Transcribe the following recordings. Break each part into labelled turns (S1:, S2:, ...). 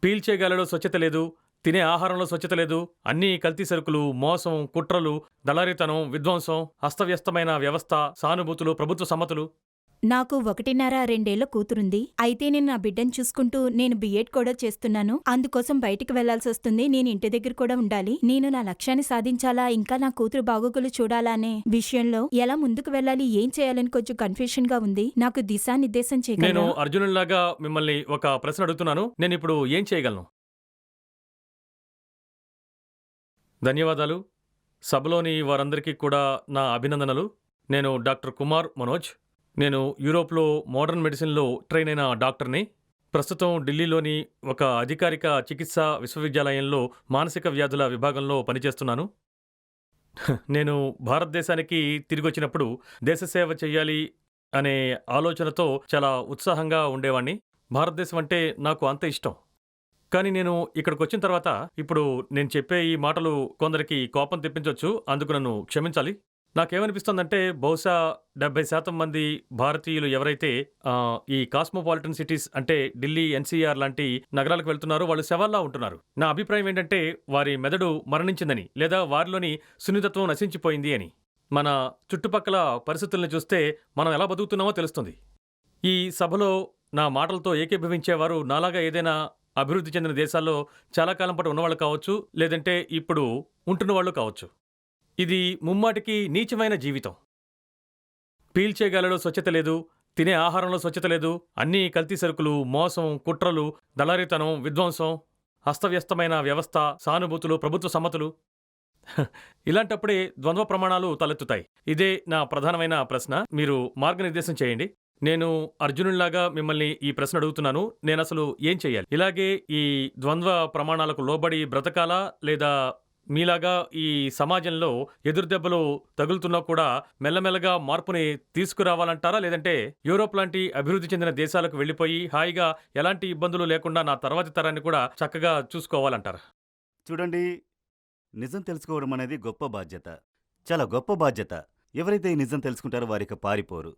S1: పీల్చే గాలిలో స్వచ్ఛత లేదు, తినే ఆహారంలో స్వచ్ఛత లేదు, అన్నీ కల్తీ సరుకులు, మోసం, కుట్రలు, దళారీతనం, విధ్వంసం, అస్తవ్యస్తమైన వ్యవస్థ, సానుభూతులు, ప్రభుత్వ సమ్మతులు.
S2: నాకు 1.5-2 కూతురుంది. అయితే నేను నా బిడ్డను చూసుకుంటూ నేను బీఎడ్ కూడా చేస్తున్నాను. అందుకోసం బయటికి వెళ్లాల్సొస్తుంది. నేను ఇంటి దగ్గర కూడా ఉండాలి. నేను నా లక్ష్యాన్ని సాధించాలా, ఇంకా నా కూతురు బాగోగులు చూడాలా అనే విషయంలో ఎలా ముందుకు వెళ్ళాలి, ఏం చేయాలని కొంచెం కన్ఫ్యూషన్ గా ఉంది. నాకు దిశానిర్దేశం
S1: నేను
S2: చేయగలరా?
S1: అర్జునుడిలాగా మిమ్మల్ని ఒక ప్రశ్న అడుగుతున్నాను. నేనిప్పుడు ఏం చేయగలను? ధన్యవాదాలు. సభలోని వారందరికీ కూడా నా అభినందనలు. నేను డాక్టర్ కుమార్ మనోజ్. నేను యూరోప్‌లో మోడర్న్ మెడిసిన్‌లో ట్రైన్ అయిన డాక్టర్‌ని. ప్రస్తుతం ఢిల్లీలోని ఒక అధికారిక చికిత్సా విశ్వవిద్యాలయంలో మానసిక వ్యాధుల విభాగంలో పనిచేస్తున్నాను. నేను భారతదేశానికి తిరిగొచ్చినప్పుడు దేశసేవ చెయ్యాలి అనే ఆలోచనతో చాలా ఉత్సాహంగా ఉండేవాణ్ణి. భారతదేశం అంటే నాకు అంత ఇష్టం. కానీ నేను ఇక్కడికొచ్చిన తర్వాత ఇప్పుడు నేను చెప్పే ఈ మాటలు కొందరికి కోపం తెప్పించొచ్చు. అందుకు నన్ను క్షమించాలి. నాకేమనిపిస్తోందంటే బహుశా 70% మంది భారతీయులు ఎవరైతే ఈ కాస్మోపాలిటన్ సిటీస్ అంటే ఢిల్లీ, ఎన్‌సీఆర్ లాంటి నగరాలకు వెళ్తున్నారో వాళ్ళు శవాల్లా ఉంటున్నారు. నా అభిప్రాయం ఏంటంటే వారి మెదడు మరణించిందని లేదా వారిలోని సున్నితత్వం నశించిపోయింది అని. మన చుట్టుపక్కల పరిస్థితుల్ని చూస్తే మనం ఎలా బతుకుతున్నామో తెలుస్తుంది. ఈ సభలో నా మాటలతో ఏకీభవించేవారు నాలాగా ఏదైనా అభివృద్ధి చెందిన దేశాల్లో చాలా కాలం పాటు ఉన్నవాళ్ళు కావచ్చు, లేదంటే ఇప్పుడు ఉంటున్న వాళ్ళు కావచ్చు. ఇది ముమ్మాటికి నీచమైన జీవితం. పీల్చే గాలిలో స్వచ్ఛత లేదు, తినే ఆహారంలో స్వచ్ఛత లేదు, అన్నీ కల్తీ సరుకులు, మోసం, కుట్రలు, దళారీతనం, విధ్వంసం, అస్తవ్యస్తమైన వ్యవస్థ, సానుభూతులు, ప్రభుత్వ సమ్మతులు. ఇలాంటప్పుడే ద్వంద్వ ప్రమాణాలు తలెత్తుతాయి. ఇదే నా ప్రధానమైన ప్రశ్న. మీరు మార్గనిర్దేశం చేయండి. నేను అర్జునుడిలాగా మిమ్మల్ని ఈ ప్రశ్న అడుగుతున్నాను. నేనసలు ఏం చెయ్యాలి? ఇలాగే ఈ ద్వంద్వ ప్రమాణాలకు లోబడి బ్రతకాలా, లేదా మీలాగా ఈ సమాజంలో ఎదురుదెబ్బలు తగులుతున్నా కూడా మెల్లమెల్లగా మార్పుని తీసుకురావాలంటారా? లేదంటే యూరోప్ లాంటి అభివృద్ధి చెందిన దేశాలకు వెళ్ళిపోయి హాయిగా ఎలాంటి ఇబ్బందులు లేకుండా నా తర్వాతి తరాన్ని కూడా చక్కగా చూసుకోవాలంటారా?
S3: చూడండి, నిజం తెలుసుకోవడం అనేది గొప్ప బాధ్యత. చాలా గొప్ప బాధ్యత. ఎవరైతే ఈ నిజం తెలుసుకుంటారో వారిక పారిపోరు.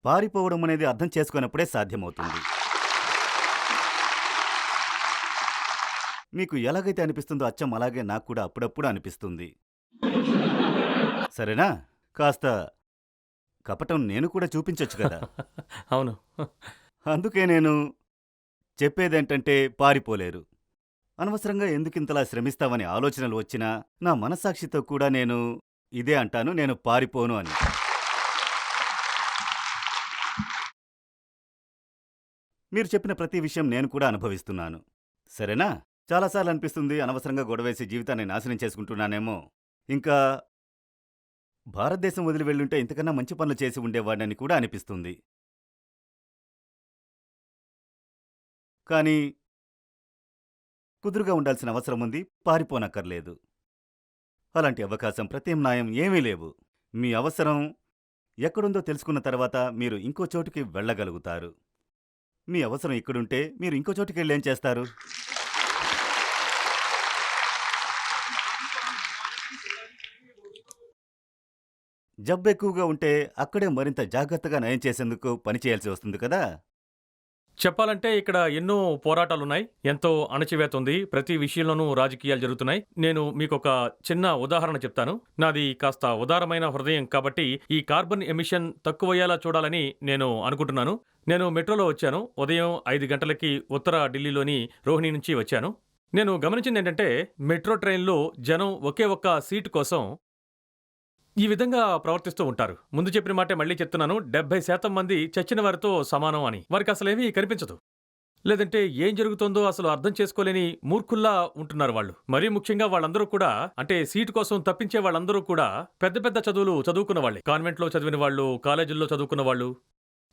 S3: పారిపోవడం అనేది అర్థం చేసుకున్నప్పుడే సాధ్యమవుతుంది. మీకు ఎలాగైతే అనిపిస్తుందో అచ్చం అలాగే నాకు కూడా అప్పుడప్పుడు అనిపిస్తుంది. సరేనా? కాస్త కపటం నేను కూడా చూపించొచ్చు కదా.
S1: అవును.
S3: అందుకే నేను చెప్పేదేంటంటే పారిపోలేరు. అనవసరంగా ఎందుకింతలా శ్రమిస్తావని ఆలోచనలు వచ్చినా నా మనస్సాక్షితో కూడా నేను ఇదే అంటాను, నేను పారిపోను అని. మీరు చెప్పిన ప్రతి విషయం నేను కూడా అనుభవిస్తున్నాను. సరేనా? చాలాసార్లు అనిపిస్తుంది అనవసరంగా గొడవేసి జీవితాన్ని నాశనం చేసుకుంటున్నానేమో, ఇంకా భారతదేశం వదిలి వెళ్ళుంటే ఇంతకన్నా మంచి పనులు చేసి ఉండేవాడని కూడా అనిపిస్తుంది. కానీ కుదురుగా ఉండాల్సిన అవసరం ఉంది, పారిపోనక్కర్లేదు. అలాంటి అవకాశం, ప్రత్యామ్నాయం ఏమీ లేవు. మీ అవసరం ఎక్కడుందో తెలుసుకున్న తర్వాత మీరు ఇంకో చోటుకి వెళ్ళగలుగుతారు. మీ అవసరం ఇక్కడుంటే మీరు ఇంకో చోటుకి వెళ్ళి ఏం చేస్తారు? జబ్బు ఎక్కువగా ఉంటే అక్కడే మరింత జాగ్రత్తగా నయం చేసేందుకు పనిచేయాల్సి వస్తుంది కదా.
S1: చెప్పాలంటే ఇక్కడ ఎన్నో పోరాటాలున్నాయి. ఎంతో అణచివేత ఉంది. ప్రతి విషయంలోనూ రాజకీయాలు జరుగుతున్నాయి. నేను మీకొక చిన్న ఉదాహరణ చెప్తాను. నాది కాస్త ఉదారమైన హృదయం కాబట్టి ఈ కార్బన్ ఎమిషన్ తక్కువయ్యేలా చూడాలని నేను అనుకుంటున్నాను. నేను మెట్రోలో వచ్చాను. ఉదయం 5 గంటలకి ఉత్తర ఢిల్లీలోని రోహిణి నుంచి వచ్చాను. నేను గమనించిందేంటంటే మెట్రో ట్రైన్లో జనం ఒకే ఒక్క సీటు కోసం ఈ విధంగా ప్రవర్తిస్తూ ఉంటారు. ముందు చెప్పిన మాటే మళ్ళీ చెప్తున్నాను. 70% మంది చచ్చిన వారితో సమానం అని. వారికి అసలేమీ కనిపించదు. లేదంటే ఏం జరుగుతుందో అసలు అర్థం చేసుకోలేని మూర్ఖుల్లా ఉంటున్నారు వాళ్ళు. మరీ ముఖ్యంగా వాళ్ళందరూ కూడా, అంటే సీటు కోసం తప్పించే వాళ్ళందరూ కూడా పెద్ద పెద్ద చదువులు చదువుకున్న వాళ్ళే. కాన్వెంట్లో చదివిన వాళ్ళు, కాలేజీల్లో చదువుకున్న వాళ్ళు,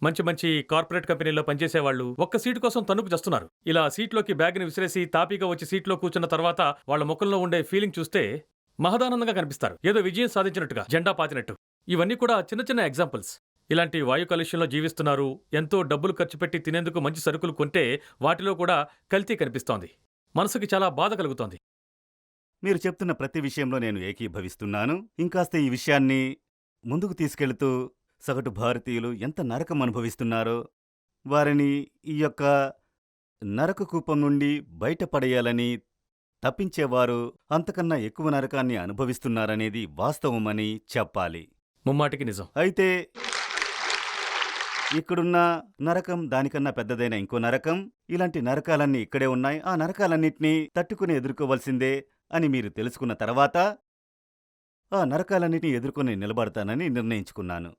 S1: మంచి మంచి కార్పొరేట్ కంపెనీల్లో పనిచేసేవాళ్ళు ఒక్క సీటు కోసం తన్నుకు చేస్తున్నారు. ఇలా సీట్లోకి బ్యాగ్ని విసిరేసి తాపీగా వచ్చి సీట్లో కూర్చున్న తర్వాత వాళ్ళ ముఖంలో ఉండే ఫీలింగ్ చూస్తే మహదానందంగా కనిపిస్తారు. ఏదో విజయం సాధించినట్టుగా, జెండా పాతినట్టు. ఇవన్నీ కూడా చిన్న చిన్న ఎగ్జాంపుల్స్. ఇలాంటి వాయు కాలుష్యంలో జీవిస్తున్నారు. ఎంతో డబ్బులు ఖర్చు పెట్టి తినేందుకు మంచి సరుకులు కొంటే వాటిలో కూడా కల్తీ కనిపిస్తోంది. మనసుకి చాలా బాధ కలుగుతోంది.
S3: మీరు చెప్తున్న ప్రతి విషయంలో నేను ఏకీభవిస్తున్నాను. ఇంకాస్త ఈ విషయాన్ని ముందుకు తీసుకెళ్తూ సగటు భారతీయులు ఎంత నరకం అనుభవిస్తున్నారో, వారిని ఈ యొక్క నరక కూపం నుండి బయటపడేయాలని తప్పించేవారు అంతకన్నా ఎక్కువ నరకాన్ని అనుభవిస్తున్నారనేది వాస్తవమని చెప్పాలి.
S1: ముమ్మాటికి నిజం.
S3: అయితే ఇక్కడున్న నరకం దానికన్నా పెద్దదైన ఇంకో నరకం, ఇలాంటి నరకాలన్నీ ఇక్కడే ఉన్నాయి. ఆ నరకాలన్నింటినీ తట్టుకుని ఎదుర్కోవలసిందే అని మీరు తెలుసుకున్న తర్వాత ఆ నరకాలన్నిటినీ ఎదుర్కొని నిలబడతానని నిర్ణయించుకున్నాను.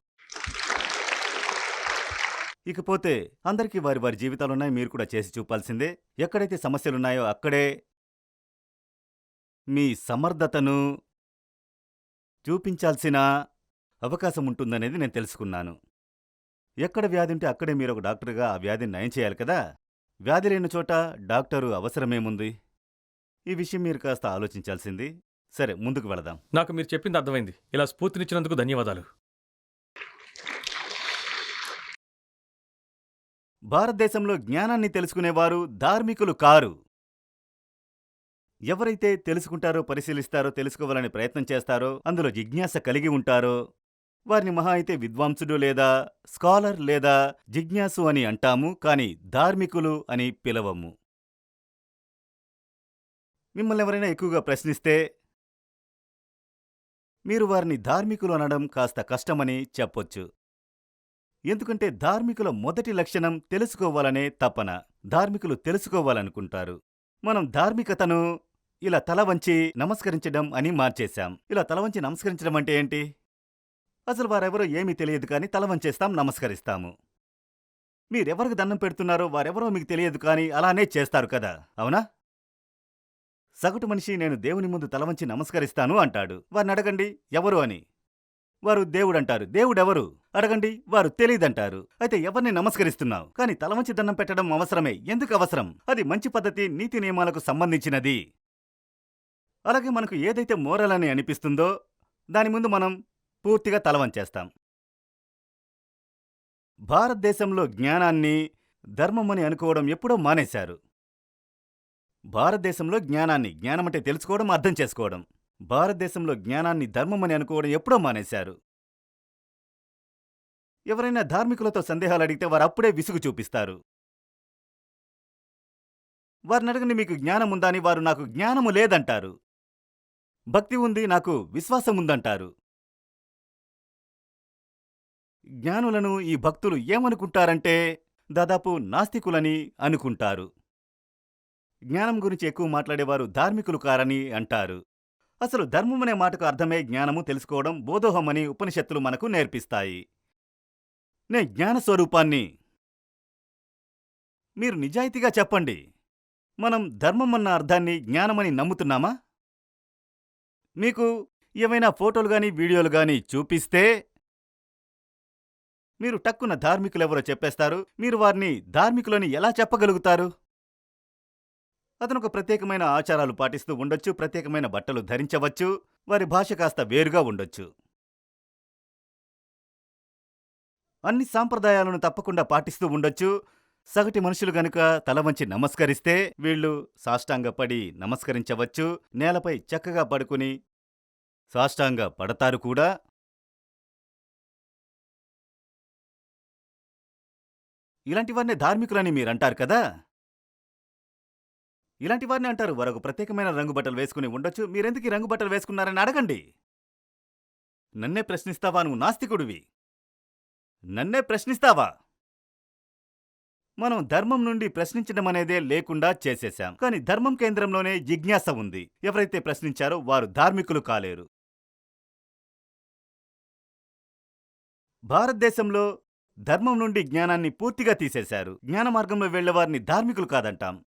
S3: ఇకపోతే అందరికీ వారి వారి జీవితాలున్నాయి, మీరు కూడా చేసి చూపాల్సిందే. ఎక్కడైతే సమస్యలున్నాయో అక్కడే మీ సమర్థతను చూపించాల్సిన అవకాశం ఉంటుందనేది నేను తెలుసుకున్నాను. ఎక్కడ వ్యాధి ఉంటే అక్కడే మీరు ఒక డాక్టర్గా ఆ వ్యాధిని నయం చేయాలి కదా. వ్యాధి లేని చోట డాక్టరు అవసరమేముంది? ఈ విషయం మీరు కాస్త ఆలోచించాల్సింది. సరే, ముందుకు వెళదాం.
S1: నాకు మీరు చెప్పింది అర్థమైంది. ఇలా స్ఫూర్తినిచ్చినందుకు ధన్యవాదాలు.
S3: భారతదేశంలో జ్ఞానాన్ని తెలుసుకునేవారు ధార్మికులు కారు. ఎవరైతే తెలుసుకుంటారో, పరిశీలిస్తారో, తెలుసుకోవాలని ప్రయత్నం చేస్తారో, అందులో జిజ్ఞాస కలిగి ఉంటారో వారిని మహా అయితే విద్వాంసుడు లేదా స్కాలర్ లేదా జిజ్ఞాసు అని అంటాము, కానీ ధార్మికులు అని పిలవము. మిమ్మల్ని ఎవరైనా ఎక్కువగా ప్రశ్నిస్తే మీరు వారిని ధార్మికులు అనడం కాస్త కష్టమని చెప్పొచ్చు. ఎందుకంటే ధార్మికుల మొదటి లక్షణం తెలుసుకోవాలనే తపన. ధార్మికులు తెలుసుకోవాలనుకుంటారు. మనం ధార్మికతను ఇలా తల వంచి నమస్కరించడం అని మార్చేశాం. ఇలా తల వంచి నమస్కరించడం అంటే ఏంటి? అసలు వారెవరో ఏమీ తెలియదు కానీ తల వంచేస్తాం, నమస్కరిస్తాము. మీరెవరికి దండం పెడుతున్నారో వారెవరో మీకు తెలియదు కానీ అలానే చేస్తారు కదా, అవునా? సగటు మనిషి నేను దేవుని ముందు తల వంచి నమస్కరిస్తాను అంటాడు. వారిని అడగండి ఎవరు అని. వారు దేవుడంటారు. దేవుడెవరు అడగండి, వారు తెలీదంటారు. అయితే ఎవరిని నమస్కరిస్తున్నావు? కానీ తల వంచి దండం పెట్టడం అవసరమే. ఎందుకు అవసరం? అది మంచి పద్ధతి, నీతి నియమాలకు సంబంధించినది. అలాగే మనకు ఏదైతే మోరల్ అని అనిపిస్తుందో దాని ముందు మనం పూర్తిగా తల వంచేస్తాం. భారతదేశంలో జ్ఞానాన్ని ధర్మమని అనుకోవడం ఎప్పుడో మానేశారు. భారతదేశంలో జ్ఞానమంటే తెలుసుకోవడం, అర్థం చేసుకోవడం. భారతదేశంలో జ్ఞానాన్ని ధర్మమని అనుకోవడం ఎప్పుడో మానేశారు. ఎవరైనా ధార్మికులతో సందేహాలు అడిగితే వారు అప్పుడే విసుగు చూపిస్తారు. వారిని అడగండి మీకు జ్ఞానం ఉందా అని. వారు నాకు జ్ఞానము లేదంటారు. భక్తి ఉంది, నాకు విశ్వాసం ఉందంటారు. జ్ఞానులను ఈ భక్తులు ఏమనుకుంటారంటే దాదాపు నాస్తికులని అనుకుంటారు. జ్ఞానం గురించి ఎక్కువ మాట్లాడేవారు ధార్మికులు కారని అంటారు. అసలు ధర్మమనే మాటకు అర్థమే జ్ఞానము, తెలుసుకోవడం. బోధోహమని ఉపనిషత్తులు మనకు నేర్పిస్తాయి. నే జ్ఞానస్వరూపాన్ని. మీరు నిజాయితీగా చెప్పండి, మనం ధర్మమన్న అర్థాన్ని జ్ఞానమని నమ్ముతున్నామా? మీకు ఏవైనా ఫోటోలు గాని వీడియోలు గాని చూపిస్తే మీరు టక్కున ధార్మికులెవరో చెప్పేస్తారు. మీరు వారిని ధార్మికులని ఎలా చెప్పగలుగుతారు? అతను ఒక ప్రత్యేకమైన ఆచారాలు పాటిస్తూ ఉండొచ్చు, ప్రత్యేకమైన బట్టలు ధరించవచ్చు, వారి భాష కాస్త వేరుగా ఉండొచ్చు. అన్ని సాంప్రదాయాలను తప్పకుండా పాటిస్తూ ఉండొచ్చు. సగటి మనుషులు గనుక తల వంచి నమస్కరిస్తే వీళ్ళు సాష్టాంగపడి నమస్కరించవచ్చు. నేలపై చక్కగా పడుకుని సాష్టాంగ పడతారు కూడా. ఇలాంటి వారిని ధార్మికులని మీరంటారు కదా. ఇలాంటి వారిని అంటారు. వారొక ప్రత్యేకమైన రంగు బట్టలు వేసుకుని ఉండొచ్చు. మీరెందుకు ఈ రంగు బట్టలు వేసుకున్నారని అడగండి. నన్నే ప్రశ్నిస్తావా? నువ్వు నాస్తికుడివి. నన్నే ప్రశ్నిస్తావా? మనం ధర్మం నుండి ప్రశ్నించడం అనేదే లేకుండా చేసేశాం. కానీ ధర్మం కేంద్రంలోనే జిజ్ఞాస ఉంది. ఎవరైతే ప్రశ్నించారో వారు ధార్మికులు కాలేరు. భారతదేశంలో ధర్మం నుండి జ్ఞానాన్ని పూర్తిగా తీసేశారు. జ్ఞాన మార్గంలో వెళ్లేవారిని ధార్మికులు కాదంటాం.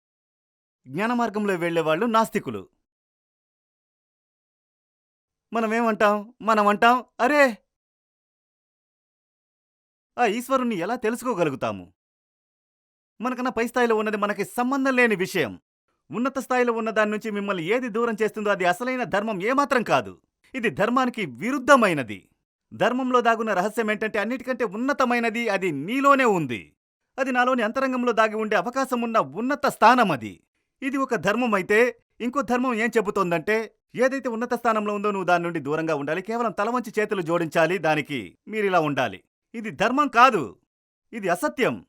S3: జ్ఞాన మార్గంలో వెళ్లేవాళ్లు నాస్తికులు. మనమంటాం అరే, ఆ ఈశ్వరుణ్ణి ఎలా తెలుసుకోగలుగుతాము? మనకన్నా పై స్థాయిలో ఉన్నది మనకి సంబంధం లేని విషయం. ఉన్నత స్థాయిలో ఉన్న దాని నుంచి మిమ్మల్ని ఏది దూరం చేస్తుందో అది అసలైన ధర్మం ఏమాత్రం కాదు. ఇది ధర్మానికి విరుద్ధమైనది. ధర్మంలో దాగున్న రహస్యం ఏంటంటే అన్నిటికంటే ఉన్నతమైనది అది నీలోనే ఉంది. అది నాలోని అంతరంగంలో దాగి ఉండే అవకాశం ఉన్న ఉన్నత స్థానం అది. ఇది ఒక ధర్మం అయితే ఇంకో ధర్మం ఏం చెబుతోందంటే ఏదైతే ఉన్నత స్థానంలో ఉందో నువ్వు దాని నుండి దూరంగా ఉండాలి. కేవలం తల వంచి చేతులు జోడించాలి. దానికి మీరిలా ఉండాలి. ఇది ధర్మం కాదు. ఇది అసత్యం.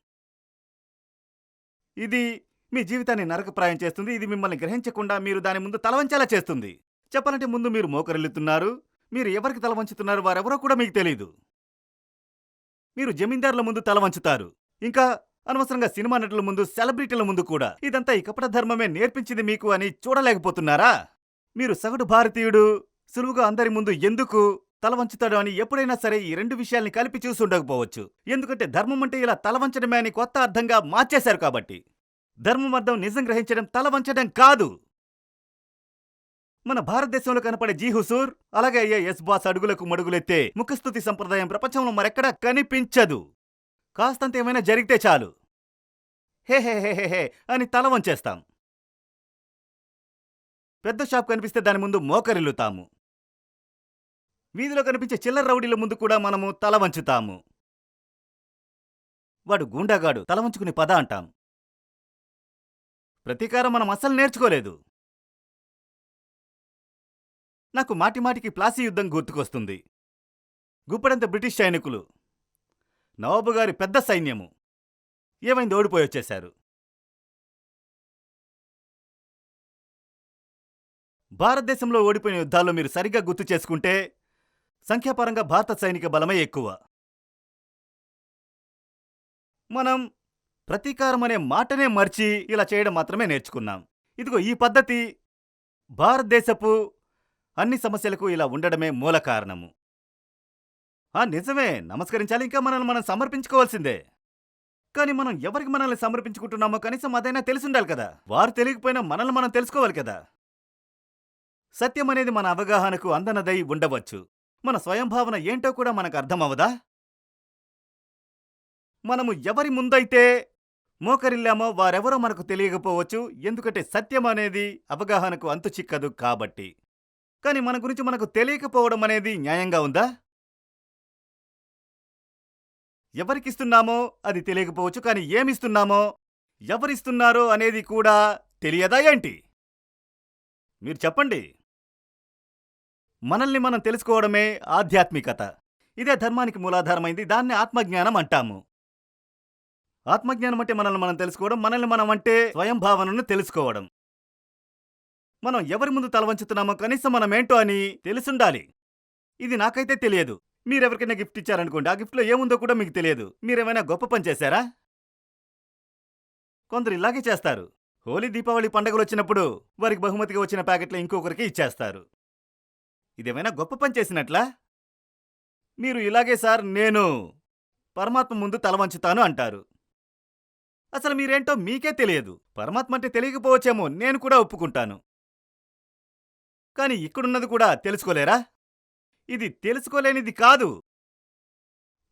S3: ఇది మీ జీవితాన్ని నరకప్రాయం చేస్తుంది. ఇది మిమ్మల్ని గ్రహించకుండా మీరు దాని ముందు తలవంచేలా చేస్తుంది. చెప్పాలంటే ముందు మీరు మోకరిల్లుతున్నారు. మీరు ఎవరికి తల వంచుతున్నారు వారెవరో కూడా మీకు తెలీదు. మీరు జమీందారుల ముందు తల వంచుతారు. ఇంకా అనవసరంగా సినిమా నటుల ముందు, సెలబ్రిటీల ముందు కూడా. ఇదంతా ఈ కపట ధర్మమే నేర్పించింది మీకు అని చూడలేకపోతున్నారా? మీరు సగటు భారతీయుడు సులువుగా అందరి ముందు ఎందుకు తల వంచుతాడు అని ఎప్పుడైనా సరే ఈ రెండు విషయాల్ని కలిపి చూసి ఉండకపోవచ్చు. ఎందుకంటే ధర్మం అంటే ఇలా తల వంచడమే అని కొత్త అర్థంగా మార్చేశారు కాబట్టి. ధర్మం అర్థం నిజం గ్రహించడం తల వంచడం కాదు. మన భారతదేశంలో కనపడే జీ హుసూర్, అలాగే అయ్యే ఎస్ బాస్ అడుగులకు మడుగులెత్తే ముఖస్తుతి సంప్రదాయం ప్రపంచంలో మరెక్కడా కనిపించదు. కాస్తంత ఏమైనా జరిగితే చాలు హే హే హే హే హే అని తల వంచేస్తాం. పెద్ద షాప్ కనిపిస్తే దాని ముందు మోకరిల్లుతాము. వీధిలో కనిపించే చిల్లర రౌడీల ముందు కూడా మనము తల వంచుతాము. వాడు గూండాగాడు, తల వంచుకుని పద అంటాం. ప్రతీకారం మనం అస్సలు నేర్చుకోలేదు. నాకు మాటిమాటికి ప్లాసీ యుద్ధం గుర్తుకొస్తుంది. గుప్పడంత బ్రిటిష్ సైనికులు, నవాబు గారి పెద్ద సైన్యము ఏమైంది, ఓడిపోయి వచ్చేశారు. భారతదేశంలో ఓడిపోయిన యుద్ధాల్లో మీరు సరిగ్గా గుర్తు చేసుకుంటే సంఖ్యాపరంగా భారత సైనిక బలమే ఎక్కువ. మనం ప్రతీకారం అనే మాటనే మర్చి ఇలా చేయడం మాత్రమే నేర్చుకున్నాం. ఇదిగో ఈ పద్ధతి భారతదేశపు అన్ని సమస్యలకు ఇలా ఉండడమే మూల కారణము. నిజమే, నమస్కరించాలి, ఇంకా మనల్ని మనం సమర్పించుకోవాల్సిందే. కానీ మనం ఎవరికి మనల్ని సమర్పించుకుంటున్నామో కనీసం అదైనా తెలిసుండాలి కదా. వారు తెలియకపోయినా మనల్ని మనం తెలుసుకోవాలి కదా. సత్యం అనేది మన అవగాహనకు అందనదై ఉండవచ్చు. మన స్వయంభావన ఏంటో కూడా మనకు అర్థమవదా? మనము ఎవరి ముందైతే మోకరిల్లామో వారెవరో మనకు తెలియకపోవచ్చు. ఎందుకంటే సత్యం అనేది అవగాహనకు అంతు చిక్కదు కాబట్టి. కానీ మన గురించి మనకు తెలియకపోవడం అనేది న్యాయంగా ఉందా? ఎవరికిస్తున్నామో అది తెలియకపోవచ్చు, కానీ ఏమిస్తున్నామో, ఎవరిస్తున్నారో అనేది కూడా తెలియదా ఏంటి? మీరు చెప్పండి. మనల్ని మనం తెలుసుకోవడమే ఆధ్యాత్మికత. ఇదే ధర్మానికి మూలాధారమైంది. దాన్ని ఆత్మజ్ఞానం అంటాము. ఆత్మజ్ఞానం అంటే మనల్ని మనం తెలుసుకోవడం, మనల్ని మనం అంటే స్వయంభావనను తెలుసుకోవడం. మనం ఎవరి ముందు తల వంచుతున్నామో కనీసం మనమేంటో అని తెలుసుండాలి. ఇది నాకైతే తెలియదు. మీరెవరికైనా గిఫ్ట్ ఇచ్చారనుకోండి, ఆ గిఫ్ట్లో ఏముందో కూడా మీకు తెలియదు. మీరేమైనా గొప్ప పని చేశారా? కొందరు ఇలాగే చేస్తారు. హోలీ, దీపావళి పండుగలు వచ్చినప్పుడు వారికి బహుమతిగా వచ్చిన ప్యాకెట్లు ఇంకొకరికి ఇచ్చేస్తారు. ఇదేమైనా గొప్ప పని చేసినట్లా? మీరు ఇలాగే సార్ నేను పరమాత్మ ముందు తల వంచుతాను అంటారు. అసలు మీరేంటో మీకే తెలియదు. పరమాత్మ అంటే తెలియకపోవచ్చేమో, నేను కూడా ఒప్పుకుంటాను. కానీ ఇక్కడున్నది కూడా తెలుసుకోలేరా? ఇది తెలుసుకోలేనిది కాదు,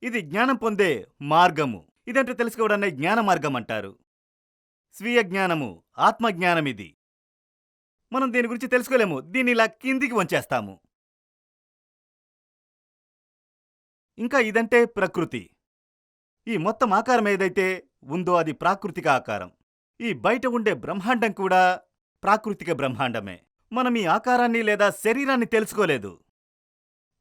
S3: ఇది జ్ఞానం పొందే మార్గము. ఇదంటే తెలుసుకోవడాన్ని జ్ఞాన మార్గం అంటారు. స్వీయ జ్ఞానము, ఆత్మజ్ఞానమిది. మనం దీని గురించి తెలుసుకోలేము. దీన్ని ఇలా కిందికి వంచేస్తాము. ఇంకా ఇదంటే ప్రకృతి. ఈ మొత్తం ఆకారం ఏదైతే ఉందో అది ప్రాకృతిక ఆకారం. ఈ బయట ఉండే బ్రహ్మాండం కూడా ప్రాకృతిక బ్రహ్మాండమే. మనం ఈ ఆకారాన్ని లేదా శరీరాన్ని తెలుసుకోలేదు,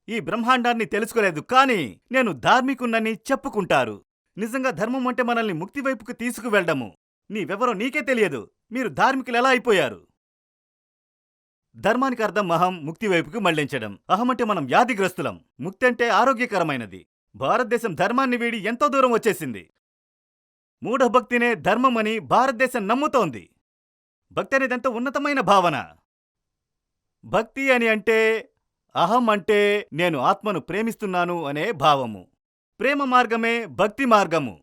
S3: ఈ బ్రహ్మాండాన్ని తెలుసుకోలేదు. కానీ నేను ధార్మికున్నని చెప్పుకుంటారు. నిజంగా ధర్మం అంటే మనల్ని ముక్తి వైపుకు తీసుకువెళ్లడము. నీవెవరో నీకే తెలియదు. మీరు ధార్మికులు ఎలా అయిపోయారు? ధర్మానికి అర్థం అహం, ముక్తి వైపుకు మళ్లించడం. అహం అంటే మనం వ్యాధిగ్రస్తులం, ముక్తి అంటే ఆరోగ్యకరమైనది. భారతదేశం ధర్మాన్ని వీడి ఎంతో దూరం వచ్చేసింది. మూఢభక్తినే ధర్మమని భారతదేశం నమ్ముతోంది. భక్తి అనేదంత ఉన్నతమైన భావన. భక్తి అని అంటే అహం అంటే నేను ఆత్మను ప్రేమిస్తున్నాను అనే భావము. ప్రేమ మార్గమే భక్తి మార్గము.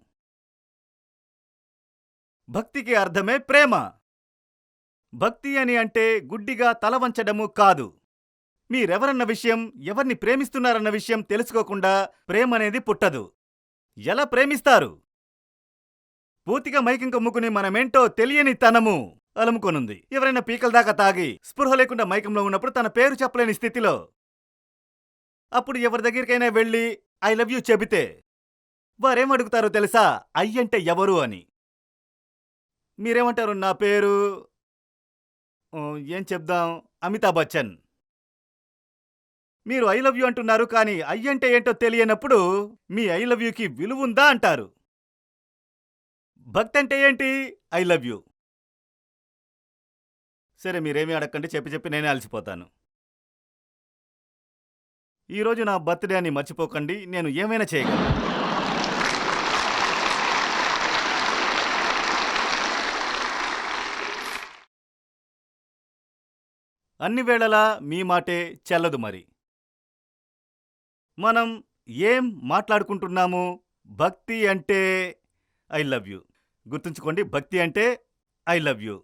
S3: భక్తికి అర్థమే ప్రేమ. భక్తి అని అంటే గుడ్డిగా తల వంచడము కాదు. మీరెవరన్న విషయం, ఎవరిని ప్రేమిస్తున్నారన్న విషయం తెలుసుకోకుండా ప్రేమనేది పుట్టదు. ఎలా ప్రేమిస్తారు? పూర్తిగా మైకం కమ్ముకుని మనమేంటో తెలియని తనము అలుముకొనుంది. ఎవరైనా పీకల దాకా తాగి స్పృహ లేకుండా మైకంలో ఉన్నప్పుడు తన పేరు చెప్పలేని స్థితిలో, అప్పుడు ఎవరి దగ్గరికైనా వెళ్ళి ఐ లవ్ యూ చెబితే వారేమడుగుతారో తెలుసా? అయ్యంటే ఎవరు అని. మీరేమంటారు? నా పేరు ఏం చెప్దాం, అమితాబ్ బచ్చన్. మీరు ఐ లవ్ యూ అంటున్నారు, కానీ అయ్యంటే ఏంటో తెలియనప్పుడు మీ ఐ లవ్ యూకి విలువుందా అంటారు. భక్తి అంటే ఏంటి? I love you. సరే మీరేమీ అడగండి, చెప్పి చెప్పి నేనే అలసిపోతాను. ఈరోజు నా బర్త్డే అని మర్చిపోకండి, నేను ఏమైనా చేయగలను. అన్ని వేళలా మీ మాటే చెల్లదు మరి. మనం ఏం మాట్లాడుకుంటున్నాము? భక్తి అంటే ఐ లవ్ యూ. గుర్తుంచుకోండి, భక్తి అంటే ఐ లవ్ యూ.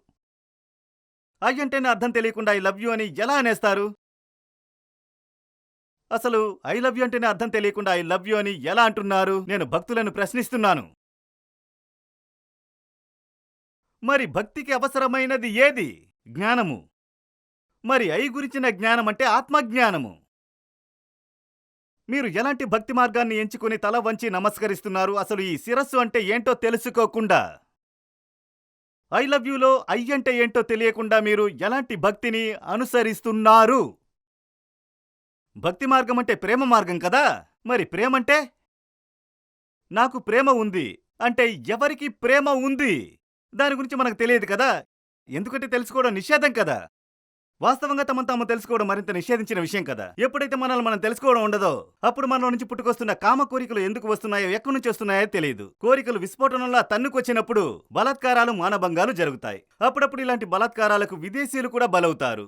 S3: ఐ అంటేనే అర్థం తెలియకుండా ఐ లవ్ యూ అని ఎలా అనేస్తారు? అసలు ఐ లవ్ యూ అంటేనే అర్థం తెలియకుండా ఐ లవ్ యూ అని ఎలా అంటున్నారు? నేను భక్తులను ప్రశ్నిస్తున్నాను. మరి భక్తికి అవసరమైనది ఏది? జ్ఞానము. మరి ఐ గురించిన జ్ఞానం అంటే ఆత్మజ్ఞానము. మీరు ఎలాంటి భక్తి మార్గాన్ని ఎంచుకుని తల వంచి నమస్కరిస్తున్నారు? అసలు ఈ శిరస్సు అంటే ఏంటో తెలుసుకోకుండా, ఐ లవ్ యూలో ఐ అంటే ఏంటో తెలియకుండా మీరు ఎలాంటి భక్తిని అనుసరిస్తున్నారు? భక్తి మార్గం అంటే ప్రేమ మార్గం కదా. మరి ప్రేమంటే? నాకు ప్రేమ ఉంది అంటే ఎవరికి ప్రేమ ఉంది? దాని గురించి మనకు తెలియదు కదా, ఎందుకంటే తెలుసుకోవడం నిషేధం కదా. వాస్తవంగా తమను తాము తెలుసుకోవడం మరింత నిషేధించిన విషయం కదా. ఎప్పుడైతే మనల్ని మనం తెలుసుకోవడం ఉండదో, అప్పుడు మనలో నుంచి పుట్టుకొస్తున్న కామ కోరికలు ఎందుకు వస్తున్నాయో, ఎక్కడి నుంచి వస్తున్నాయో తెలియదు. కోరికలు విస్ఫోటనంలా తన్నుకొచ్చినప్పుడు బలాత్కారాలు, మానభంగాలు జరుగుతాయి. అప్పుడప్పుడు ఇలాంటి బలాత్కారాలకు విదేశీయులు కూడా బలవుతారు.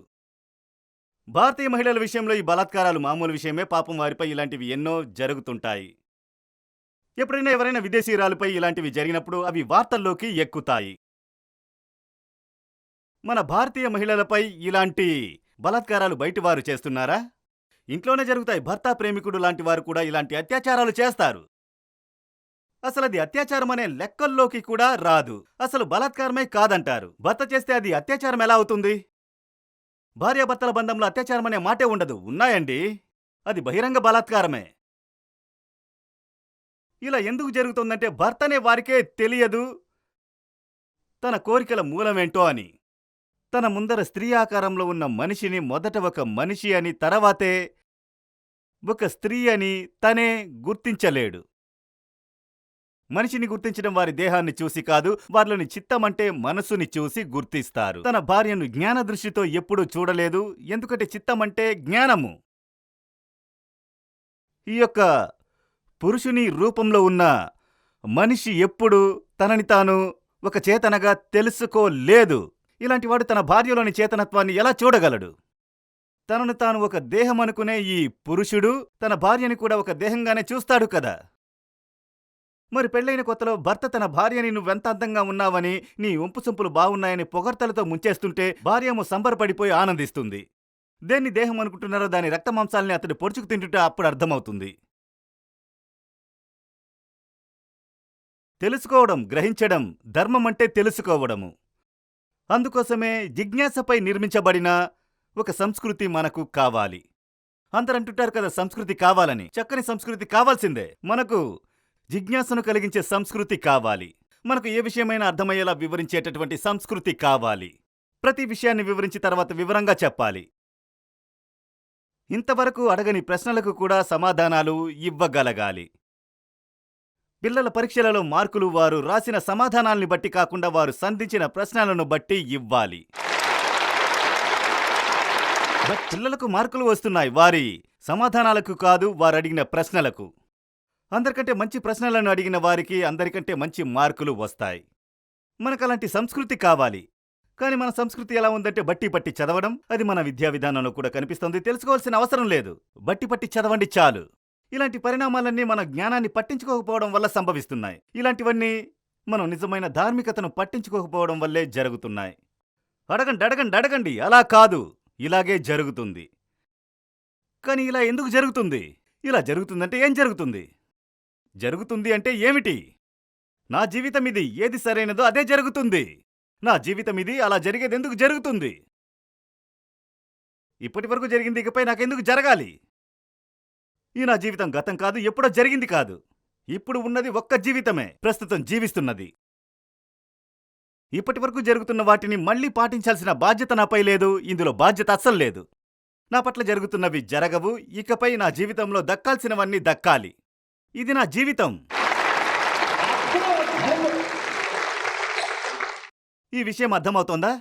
S3: భారతీయ మహిళల విషయంలో ఈ బలాత్కారాలు మామూలు విషయమే. పాపం, వారిపై ఇలాంటివి ఎన్నో జరుగుతుంటాయి. ఎప్పుడైనా ఎవరైనా విదేశీయురాలపై ఇలాంటివి జరిగినప్పుడు అవి వార్తల్లోకి ఎక్కుతాయి. మన భారతీయ మహిళలపై ఇలాంటి బలాత్కారాలు బయటివారు చేస్తున్నారా? ఇంట్లోనే జరుగుతాయి. భర్త, ప్రేమికుడు లాంటి వారు కూడా ఇలాంటి అత్యాచారాలు చేస్తారు. అసలు అది అత్యాచారం అనే లెక్కల్లోకి కూడా రాదు. అసలు బలాత్కారమే కాదంటారు. భర్త చేస్తే అది అత్యాచారం ఎలా అవుతుంది? భార్యాభర్తల బంధంలో అత్యాచారం అనే మాటే ఉండదు. ఉన్నాయండి, అది బహిరంగ బలాత్కారమే. ఇలా ఎందుకు జరుగుతుందంటే భర్తనే వారికే తెలియదు తన కోరికల మూలమేంటో అని. తన ముందర స్త్రీ ఆకారంలో ఉన్న మనిషిని మొదట ఒక మనిషి అని, తర్వాతే ఒక స్త్రీ అని తనే గుర్తించలేడు. మనిషిని గుర్తించడం వారి దేహాన్ని చూసి కాదు, వారిలోని చిత్తం అంటే మనసుని చూసి గుర్తిస్తారు. తన భార్యను జ్ఞాన దృష్టితో ఎప్పుడూ చూడలేదు, ఎందుకంటే చిత్తం అంటే జ్ఞానము. ఈ యొక్క పురుషుని రూపంలో ఉన్న మనిషి ఎప్పుడు తనని తాను ఒక చేతనగా తెలుసుకోలేదు. ఇలాంటివాడు తన భార్యలోని చేతనత్వాన్ని ఎలా చూడగలడు? తనను తాను ఒక దేహం అనుకునే ఈ పురుషుడు తన భార్యని కూడా ఒక దేహంగానే చూస్తాడు కదా. మరి పెళ్లైన కొత్తలో భర్త తన భార్యని నువ్వెంత అందంగా ఉన్నావని, నీ ఒంపు సొంపులు బాగున్నాయని పొగడ్తలతో ముంచేస్తుంటే భార్యేమో సంబరపడిపోయి ఆనందిస్తుంది. దేన్ని దేహం అనుకుంటున్నారో దాని రక్తమాంసాల్ని అతడు పొడుచుకు తింటుంటే అప్పుడు అర్థమవుతుంది. తెలుసుకోవడం, గ్రహించడం ధర్మం అంటే తెలుసుకోవడము. అందుకోసమే జిజ్ఞాసపై నిర్మించబడిన ఒక సంస్కృతి మనకు కావాలి. అందరంటుంటారు కదా సంస్కృతి కావాలని. చక్కని సంస్కృతి కావాల్సిందే. మనకు జిజ్ఞాసను కలిగించే సంస్కృతి కావాలి. మనకు ఏ విషయమైనా అర్థమయ్యేలా వివరించేటటువంటి సంస్కృతి కావాలి. ప్రతి విషయాన్ని వివరించి తర్వాత వివరంగా చెప్పాలి. ఇంతవరకు అడగని ప్రశ్నలకు కూడా సమాధానాలు ఇవ్వగలగాలి. పిల్లల పరీక్షలలో మార్కులు వారు రాసిన సమాధానాల్ని బట్టి కాకుండా వారు సంధించిన ప్రశ్నలను బట్టి ఇవ్వాలి. బట్ పిల్లలకు మార్కులు వస్తున్నాయి వారి సమాధానాలకు కాదు, వారు అడిగిన ప్రశ్నలకు. అందరికంటే మంచి ప్రశ్నలను అడిగిన వారికి అందరికంటే మంచి మార్కులు వస్తాయి. మనకు అలాంటి సంస్కృతి కావాలి. కానీ మన సంస్కృతి ఎలా ఉందంటే బట్టి పట్టి చదవడం. అది మన విద్యా విధానంలో కూడా కనిపిస్తుంది. తెలుసుకోవాల్సిన అవసరం లేదు, బట్టి పట్టి చదవండి చాలు. ఇలాంటి పరిణామాలన్నీ మన జ్ఞానాన్ని పట్టించుకోకపోవడం వల్ల సంభవిస్తున్నాయి. ఇలాంటివన్నీ మనం నిజమైన ధార్మికతను పట్టించుకోకపోవడం వల్లే జరుగుతున్నాయి. అడగండి, అలా కాదు, ఇలాగే జరుగుతుంది. కానీ ఇలా ఎందుకు జరుగుతుంది? ఇలా జరుగుతుందంటే ఏం జరుగుతుంది? జరుగుతుంది అంటే ఏమిటి? నా జీవితం ఇది, ఏది సరైనదో అదే జరుగుతుంది. నా జీవితం ఇది, అలా జరిగేది ఎందుకు జరుగుతుంది? ఇప్పటి వరకు జరిగింది, ఇకపై నాకెందుకు జరగాలి? ఈ నా జీవితం గతం కాదు, ఎప్పుడో జరిగింది కాదు. ఇప్పుడు ఉన్నది ఒక్క జీవితమే, ప్రస్తుతం జీవిస్తున్నది. ఇప్పటి వరకు జరుగుతున్న వాటిని మళ్లీ పాటించాల్సిన బాధ్యత నాపై లేదు. ఇందులో బాధ్యత అస్సలు లేదు. నా పట్ల జరుగుతున్నవి జరగవు. ఇకపై నా జీవితంలో దక్కాల్సినవన్నీ దక్కాలి. ఇది నా జీవితం. ఈ విషయం అర్థమవుతోందా?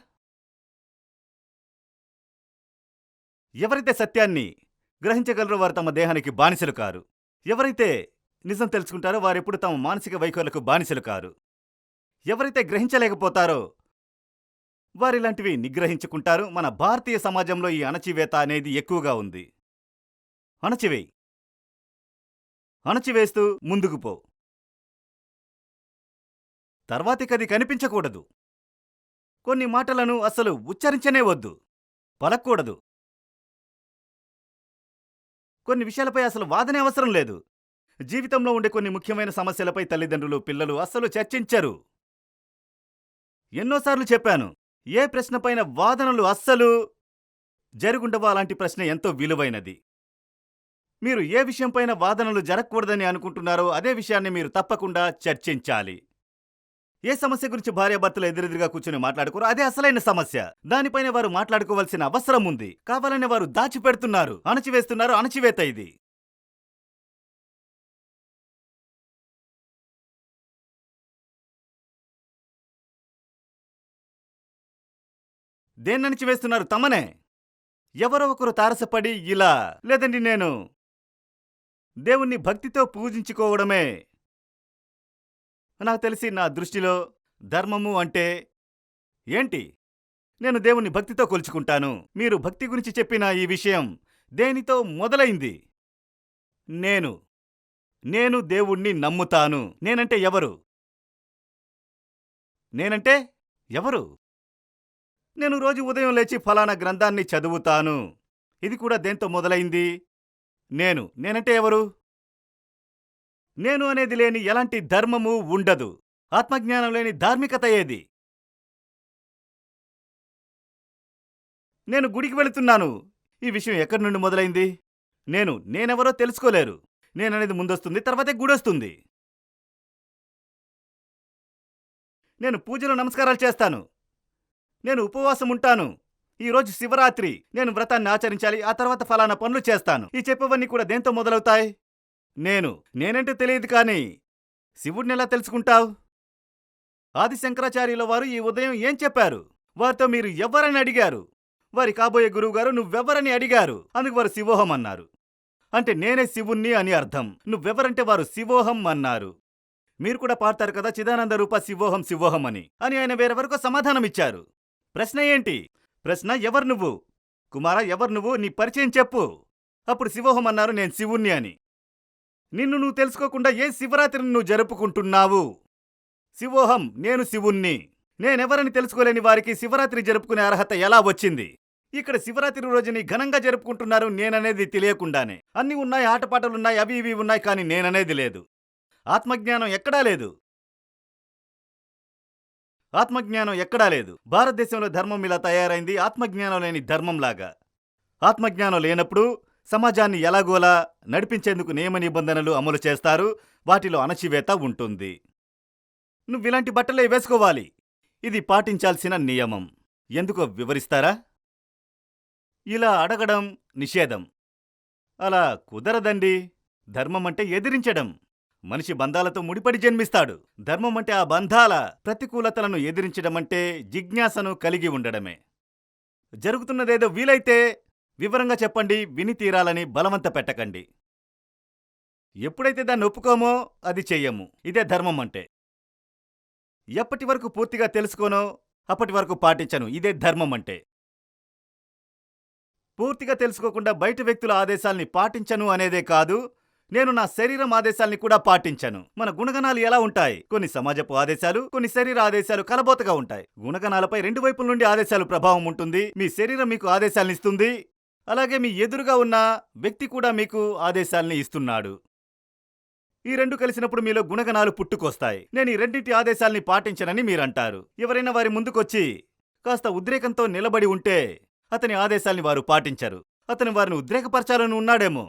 S3: ఎవరైతే సత్యాన్ని గ్రహించగలరో వారు తమ దేహానికి బానిసలు కారు. ఎవరైతే నిజం తెలుసుకుంటారో వారెప్పుడు తమ మానసిక వైఖరులకు బానిసలు కారు. ఎవరైతే గ్రహించలేకపోతారో వారిలాంటివి నిగ్రహించుకుంటారు. మన భారతీయ సమాజంలో ఈ అణచివేత అనేది ఎక్కువగా ఉంది. అణచివేయి, అణచివేస్తూ ముందుకు పో. తర్వాతికది కనిపించకూడదు. కొన్ని మాటలను అసలు ఉచ్చరించనే వద్దు, పలకూడదు. కొన్ని విషయాలపై అసలు వాదనే అవసరం లేదు. జీవితంలో ఉండే కొన్ని ముఖ్యమైన సమస్యలపై తల్లిదండ్రులు, పిల్లలు అస్సలు చర్చించరు. ఎన్నోసార్లు చెప్పాను, ఏ ప్రశ్నపైన వాదనలు అస్సలు జరుగుండవో అలాంటి ప్రశ్న ఎంతో విలువైనది. మీరు ఏ విషయంపైన వాదనలు జరగకూడదని అనుకుంటున్నారో అదే విషయాన్ని మీరు తప్పకుండా చర్చించాలి. ఏ సమస్య గురించి భార్యాభర్తలు ఎదురెదురుగా కూర్చుని మాట్లాడుకోరో అదే అసలైన సమస్య. దానిపైన వారు మాట్లాడుకోవాల్సిన అవసరం ఉంది. కావాలని వారు దాచిపెడుతున్నారు, అణచివేస్తున్నారు. అణచివేత ఇది. దేన్నణిచివేస్తున్నారు? తమనే. ఎవరో ఒకరు తారసపడి ఇలా, లేదండి నేను దేవుణ్ణి భక్తితో పూజించుకోవడమే నాకు తెలిసి నా దృష్టిలో ధర్మము అంటే ఏంటి? నేను దేవుణ్ణి భక్తితో కొలుచుకుంటాను. మీరు భక్తి గురించి చెప్పిన ఈ విషయం దేనితో మొదలైంది? నేను దేవుణ్ణి నమ్ముతాను. నేనంటే ఎవరు? నేనంటే ఎవరు? నేను రోజు ఉదయం లేచి ఫలానా గ్రంథాన్ని చదువుతాను. ఇది కూడా దేంతో మొదలైంది? నేనంటే ఎవరు? నేను అనేది లేని ఎలాంటి ధర్మము ఉండదు. ఆత్మజ్ఞానం లేని ధార్మికత ఏది? నేను గుడికి వెళుతున్నాను. ఈ విషయం ఎక్కడి నుండి మొదలైంది? నేనెవరో తెలుసుకోలేరు. నేననేది ముందొస్తుంది, తర్వాతే గుడొస్తుంది. నేను పూజలు నమస్కారాలు చేస్తాను. నేను ఉపవాసం ఉంటాను. ఈరోజు శివరాత్రి, నేను వ్రతాన్ని ఆచరించాలి. ఆ తర్వాత ఫలానా పనులు చేస్తాను. ఈ చెప్పేవన్నీ కూడా దేంతో మొదలవుతాయి? నేనంటే తెలియదు కానీ శివుడిని ఎలా తెలుసుకుంటావు? ఆది శంకరాచార్యుల వారు ఈ ఉదయం ఏం చెప్పారు? వారితో మీరు ఎవరని అడిగారు? వారి కాబోయే గురువుగారు నువ్వెవరని అడిగారు. అందుకు వారు శివోహం అన్నారు. అంటే నేనే శివుణ్ణి అని అర్థం. నువ్వెవరంటే వారు శివోహం అన్నారు. మీరు కూడా పాడతారు కదా, చిదానంద రూప శివోహం శివోహం అని ఆయన వేరెవరికో సమాధానమిచ్చారు. ప్రశ్న ఏంటి? ప్రశ్న, ఎవరు నువ్వు? కుమారా, ఎవరు నువ్వు? నీ పరిచయం చెప్పు. అప్పుడు శివోహం అన్నారు, నేను శివుణ్ణి అని. నిన్ను నువ్వు తెలుసుకోకుండా ఏ శివరాత్రిని నువ్వు జరుపుకుంటున్నావు? శివోహం, నేను శివుణ్ణి. నేనెవరని తెలుసుకోలేని వారికి శివరాత్రి జరుపుకునే అర్హత ఎలా వచ్చింది? ఇక్కడ శివరాత్రి రోజుని ఘనంగా జరుపుకుంటున్నారు నేననేది తెలియకుండానే. అన్నీ ఉన్నాయి, ఆటపాటలున్నాయి, అవి ఇవి ఉన్నాయి, కానీ నేననేది లేదు. ఆత్మజ్ఞానం ఎక్కడా లేదు. ఆత్మజ్ఞానం ఎక్కడా లేదు. భారతదేశంలో ధర్మం ఇలా తయారైంది, ఆత్మజ్ఞానం లేని ధర్మంలాగా. ఆత్మజ్ఞానం లేనప్పుడు సమాజాన్ని ఎలాగోలా నడిపించేందుకు నియమ నిబంధనలు అమలు చేస్తారు. వాటిలో అణచివేత ఉంటుంది. నువ్విలాంటి బట్టలే వేసుకోవాలి. ఇది పాటించాల్సిన నియమం. ఎందుకో వివరిస్తారా? ఇలా అడగడం నిషేధం. అలా కుదరదండి. ధర్మం అంటే ఎదిరించడం. మనిషి బంధాలతో ముడిపడి జన్మిస్తాడు. ధర్మం అంటే ఆ బంధాల ప్రతికూలతలను ఎదిరించడం అంటే జిజ్ఞాసను కలిగి ఉండడమే. జరుగుతున్నదేదో వీలైతే వివరంగా చెప్పండి, విని తీరాలని బలవంత పెట్టకండి. ఎప్పుడైతే దాన్ని ఒప్పుకోమో అది చెయ్యము. ఇదే ధర్మం అంటే. ఎప్పటి వరకు పూర్తిగా తెలుసుకోనో అప్పటి వరకు పాటించను. ఇదే ధర్మం అంటే. పూర్తిగా తెలుసుకోకుండా బయట వ్యక్తుల ఆదేశాల్ని పాటించను అనేదే కాదు, నేను నా శరీరం ఆదేశాల్ని కూడా పాటించను. మన గుణగణాలు ఎలా ఉంటాయి? కొన్ని సమాజపు ఆదేశాలు, కొన్ని శరీర ఆదేశాలు కలబోతగా ఉంటాయి. గుణగణాలపై రెండు వైపుల నుండి ఆదేశాలు ప్రభావం ఉంటుంది. మీ శరీరం మీకు ఆదేశాలను ఇస్తుంది, అలాగే మీ ఎదురుగా ఉన్న వ్యక్తి కూడా మీకు ఆదేశాల్ని ఇస్తున్నాడు. ఈ రెండు కలిసినప్పుడు మీలో గుణగణాలు పుట్టుకొస్తాయి. నేను ఈ రెండింటి ఆదేశాల్ని పాటించనని మీరంటారు. ఎవరైనా వారి ముందుకొచ్చి కాస్త ఉద్రేకంతో నిలబడి ఉంటే అతని ఆదేశాల్ని వారు పాటించరు. అతను వారిని ఉద్రేకపరచాలని ఉన్నాడేమో,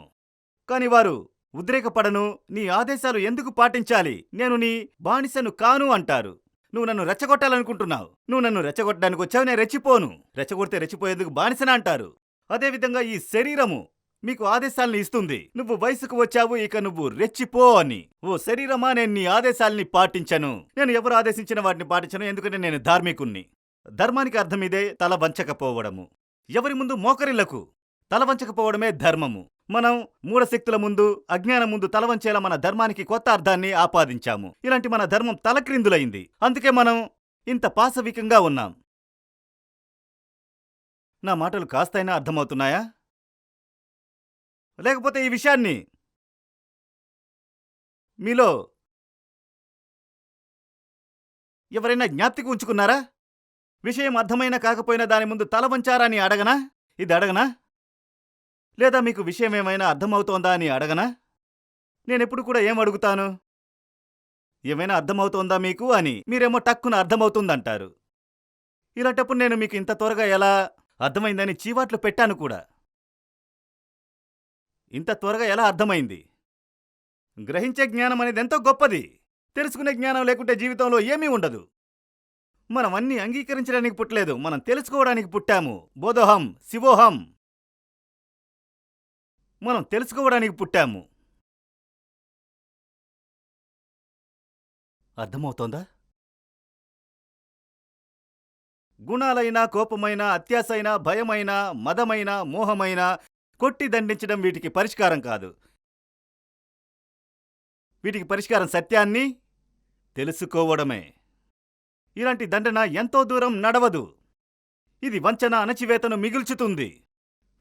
S3: కాని వారు ఉద్రేకపడను, నీ ఆదేశాలు ఎందుకు పాటించాలి, నేను నీ బానిసను కాను అంటారు. నువ్వు నన్ను రెచ్చగొట్టాలనుకుంటున్నావు, నువ్వు నన్ను రెచ్చగొట్టడానికి వచ్చావు, నేను రెచ్చిపోను. రెచ్చగొడితే రెచ్చిపోయేందుకు బానిసన అంటారు. అదేవిధంగా ఈ శరీరము మీకు ఆదేశాల్ని ఇస్తుంది. నువ్వు వయసుకు వచ్చావు, ఇక నువ్వు రెచ్చిపో అని. ఓ శరీరమా, నేను నీ ఆదేశాల్ని పాటించను. నేను ఎవరు ఆదేశించిన వాటిని పాటించను, ఎందుకంటే నేను ధార్మికుణ్ణి. ధర్మానికి అర్థం ఇదే, తల వంచకపోవడము. ఎవరి ముందు మోకరిల్లకు, తలవంచకపోవడమే ధర్మము. మనం మూఢశక్తుల ముందు, అజ్ఞానం ముందు తలవంచేలా మన ధర్మానికి కొత్త అర్థాన్ని ఆపాదించాము. ఇలాంటి మన ధర్మం తలక్రిందులైంది. అందుకే మనం ఇంత పాశవికంగా ఉన్నాం. నా మాటలు కాస్తైనా అర్థమవుతున్నాయా? లేకపోతే ఈ విషయాన్ని మీలో ఎవరైనా జ్ఞాప్తికి ఉంచుకున్నారా? విషయం అర్థమైనా కాకపోయినా దాని ముందు తల వంచారా అని అడగనా? ఇది అడగనా? లేదా మీకు విషయం ఏమైనా అర్థమవుతోందా అని అడగనా? నేనెప్పుడు కూడా ఏం అడుగుతాను? ఏమైనా అర్థమవుతోందా మీకు అని. మీరేమో టక్కున అర్థమవుతుందంటారు. ఇలాంటప్పుడు నేను మీకు ఇంత త్వరగా ఎలా అర్థమైందని చీవాట్లు పెట్టాను కూడా. ఇంత త్వరగా ఎలా అర్థమైంది? గ్రహించే జ్ఞానం అనేది ఎంతో గొప్పది. తెలుసుకునే జ్ఞానం లేకుంటే జీవితంలో ఏమీ ఉండదు. మనం అన్నీ అంగీకరించడానికి పుట్టలేదు, మనం తెలుసుకోవడానికి పుట్టాము. బోధోహం శివోహం. మనం తెలుసుకోవడానికి పుట్టాము. అర్థమవుతోందా? గుణాలైనా, కోపమైనా, అత్యాసైనా, భయమైనా, మదమైనా, మోహమైనా కొట్టి దండించడం వీటికి పరిష్కారం కాదు. వీటికి పరిష్కారం సత్యాన్ని తెలుసుకోవడమే. ఇలాంటి దండన ఎంతో దూరం నడవదు. ఇది వంచన, అణచివేతను మిగుల్చుతుంది.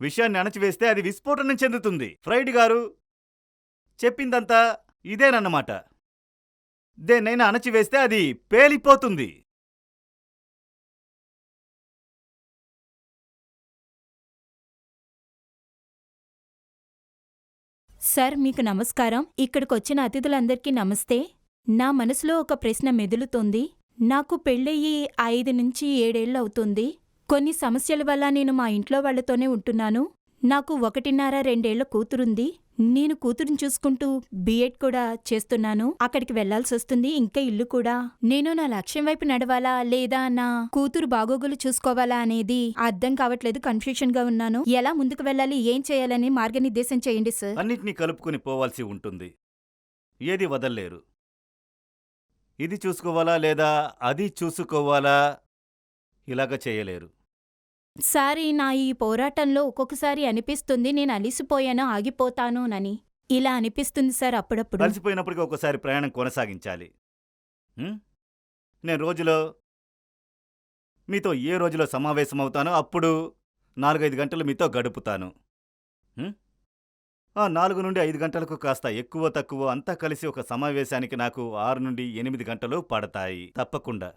S3: విషయాన్ని అణచివేస్తే అది విస్ఫోటనం చెందుతుంది. ఫ్రైడ్ గారు చెప్పిందంతా ఇదేనన్నమాట. దేన్నైనా అణచివేస్తే అది పేలిపోతుంది.
S2: సార్, మీకు నమస్కారం. ఇక్కడికొచ్చిన అతిథులందరికీ నమస్తే. నా మనసులో ఒక ప్రశ్న మెదులుతోంది. నాకు పెళ్ళయ్యి 5 నుంచి 7 ఏళ్లవుతుంది. కొన్ని సమస్యల వల్ల నేను మా ఇంట్లో వాళ్లతోనే ఉంటున్నాను. నాకు 1.5-2 ఏళ్ల కూతురుంది. నేను కూతురుని చూసుకుంటూ బీఎడ్ కూడా చేస్తున్నాను. అక్కడికి వెళ్లాల్సొస్తుంది, ఇంకా ఇల్లు కూడా. నేను నా లక్ష్యం వైపు నడవాలా లేదా నా కూతురు బాగోగులు చూసుకోవాలా అనేది అర్థం కావట్లేదు. కన్ఫ్యూషన్ గా ఉన్నాను. ఎలా ముందుకు వెళ్ళాలి, ఏం చేయాలని మార్గనిర్దేశం చేయండి సార్.
S3: అన్నిటినీ కలుపుకుని పోవాల్సి ఉంటుంది. ఏది వదల్లేరు. ఇది చూసుకోవాలా లేదా అది చూసుకోవాలా, ఇలాగ చేయలేరు.
S2: సార్, నా ఈ పోరాటంలో ఒక్కొక్కసారి అనిపిస్తుంది నేను అలిసిపోయాను, ఆగిపోతాను. ఇలా అనిపిస్తుంది సార్ అప్పుడప్పుడు.
S3: కలిసిపోయినప్పటికీ ఒకసారి ప్రయాణం కొనసాగించాలి. నేను రోజులో మీతో ఏ రోజులో సమావేశమవుతానో అప్పుడు 4-5 గంటలు మీతో గడుపుతాను. ఆ 4 నుండి 5 గంటలకు కాస్త ఎక్కువ తక్కువ అంతా కలిసి ఒక సమావేశానికి నాకు 6 నుండి 8 గంటలు పడతాయి తప్పకుండా.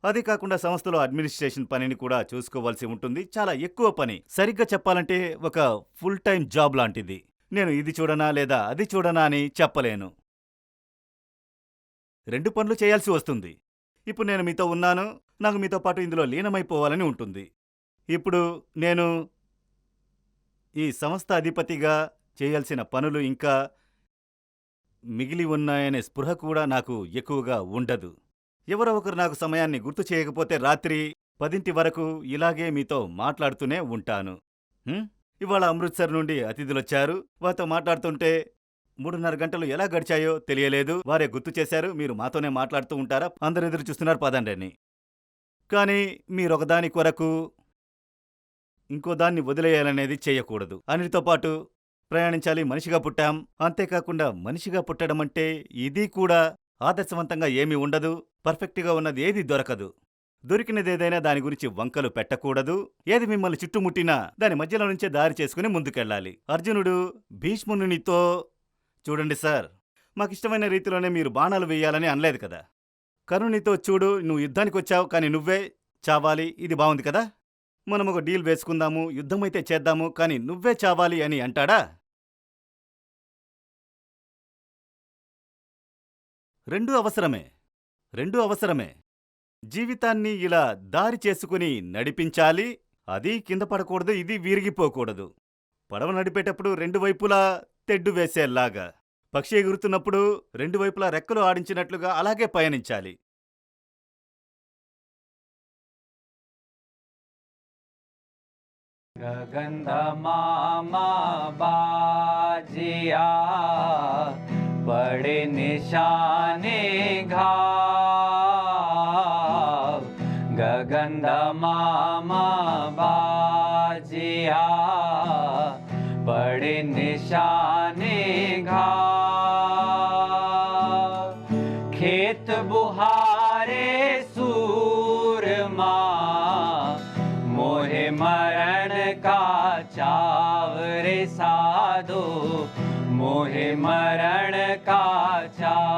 S3: అది కాకుండా సంస్థలో అడ్మినిస్ట్రేషన్ పనిని కూడా చూసుకోవాల్సి ఉంటుంది. చాలా ఎక్కువ పని. సరిగ్గా చెప్పాలంటే ఒక ఫుల్ టైం జాబ్ లాంటిది. నేను ఇది చూడనా లేదా అది చూడనా అని చెప్పలేను. 2 పనులు చేయాల్సి వస్తుంది. ఇప్పుడు నేను మీతో ఉన్నాను, నాకు మీతో పాటు ఇందులో లీనమైపోవాలని ఉంటుంది. ఇప్పుడు నేను ఈ సంస్థ అధిపతిగా చేయాల్సిన పనులు ఇంకా మిగిలి ఉన్నాయనే స్పృహ కూడా నాకు ఎక్కువగా ఉండదు. ఎవరో ఒకరు నాకు సమయాన్ని గుర్తు చేయకపోతే రాత్రి 10 వరకు ఇలాగే మీతో మాట్లాడుతూనే ఉంటాను. ఇవాళ అమృత్సర్ నుండి అతిథులొచ్చారు. వారితో మాట్లాడుతుంటే 3.5 గంటలు ఎలా గడిచాయో తెలియలేదు. వారే గుర్తు చేశారు, మీరు మాతోనే మాట్లాడుతూ ఉంటారా, అందరు ఎదురు చూస్తున్నారు పదండి అని. కానీ మీరొకదాని కొరకు ఇంకో దాన్ని వదిలేయాలనేది చేయకూడదు. అన్నిటితో పాటు ప్రయాణించాలి. మనిషిగా పుట్టాం. అంతేకాకుండా మనిషిగా పుట్టడం అంటే ఇది కూడా ఆదర్శవంతంగా ఏమీ ఉండదు. పర్ఫెక్ట్గా ఉన్నది ఏది దొరకదు. దొరికినదేదైనా దాని గురించి వంకలు పెట్టకూడదు. ఏది మిమ్మల్ని చుట్టుముట్టినా దాని మధ్యలో నుంచే దారి చేసుకుని ముందుకెళ్ళాలి. అర్జునుడు భీష్మునితో, చూడండి సార్, మాకిష్టమైన రీతిలోనే మీరు బాణాలు వేయాలని అనలేదు కదా. కర్ణునితో, చూడు, నువ్వు యుద్ధానికి వచ్చావు కానీ నువ్వే చావాలి, ఇది బాగుంది కదా, మనం ఒక డీల్ వేసుకుందాము, యుద్ధమైతే చేద్దాము, కానీ నువ్వే చావాలి అని అంటాడా? రెండూ అవసరమే. జీవితాన్ని ఇలా దారి చేసుకుని నడిపించాలి. అది కింద పడకూడదు, ఇది విరిగిపోకూడదు. పడవ నడిపేటప్పుడు 2 వైపులా తెడ్డు వేసేలాగా, పక్షి ఎగురుతున్నప్పుడు 2 వైపులా రెక్కలు ఆడించినట్లుగా అలాగే పయనించాలి.
S4: गगनमामा बाजिया बड़े निशाने घाव गगन मामा बाजिया पड़े निशाने घाव खेत बुहारे सूरमा मोहे मरण का चावरे साधो मोहे मरण का चाव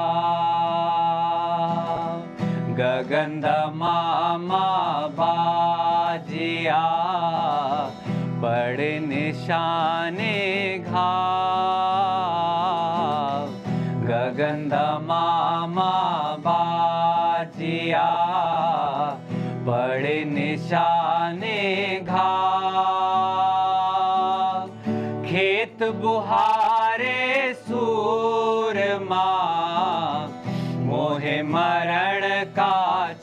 S4: गगन मामा बाजिया पड़े निशाने घाव गगन मामा बाजिया पड़े निशाने घाव खेत बुहारे सूरमा मोहे मरण का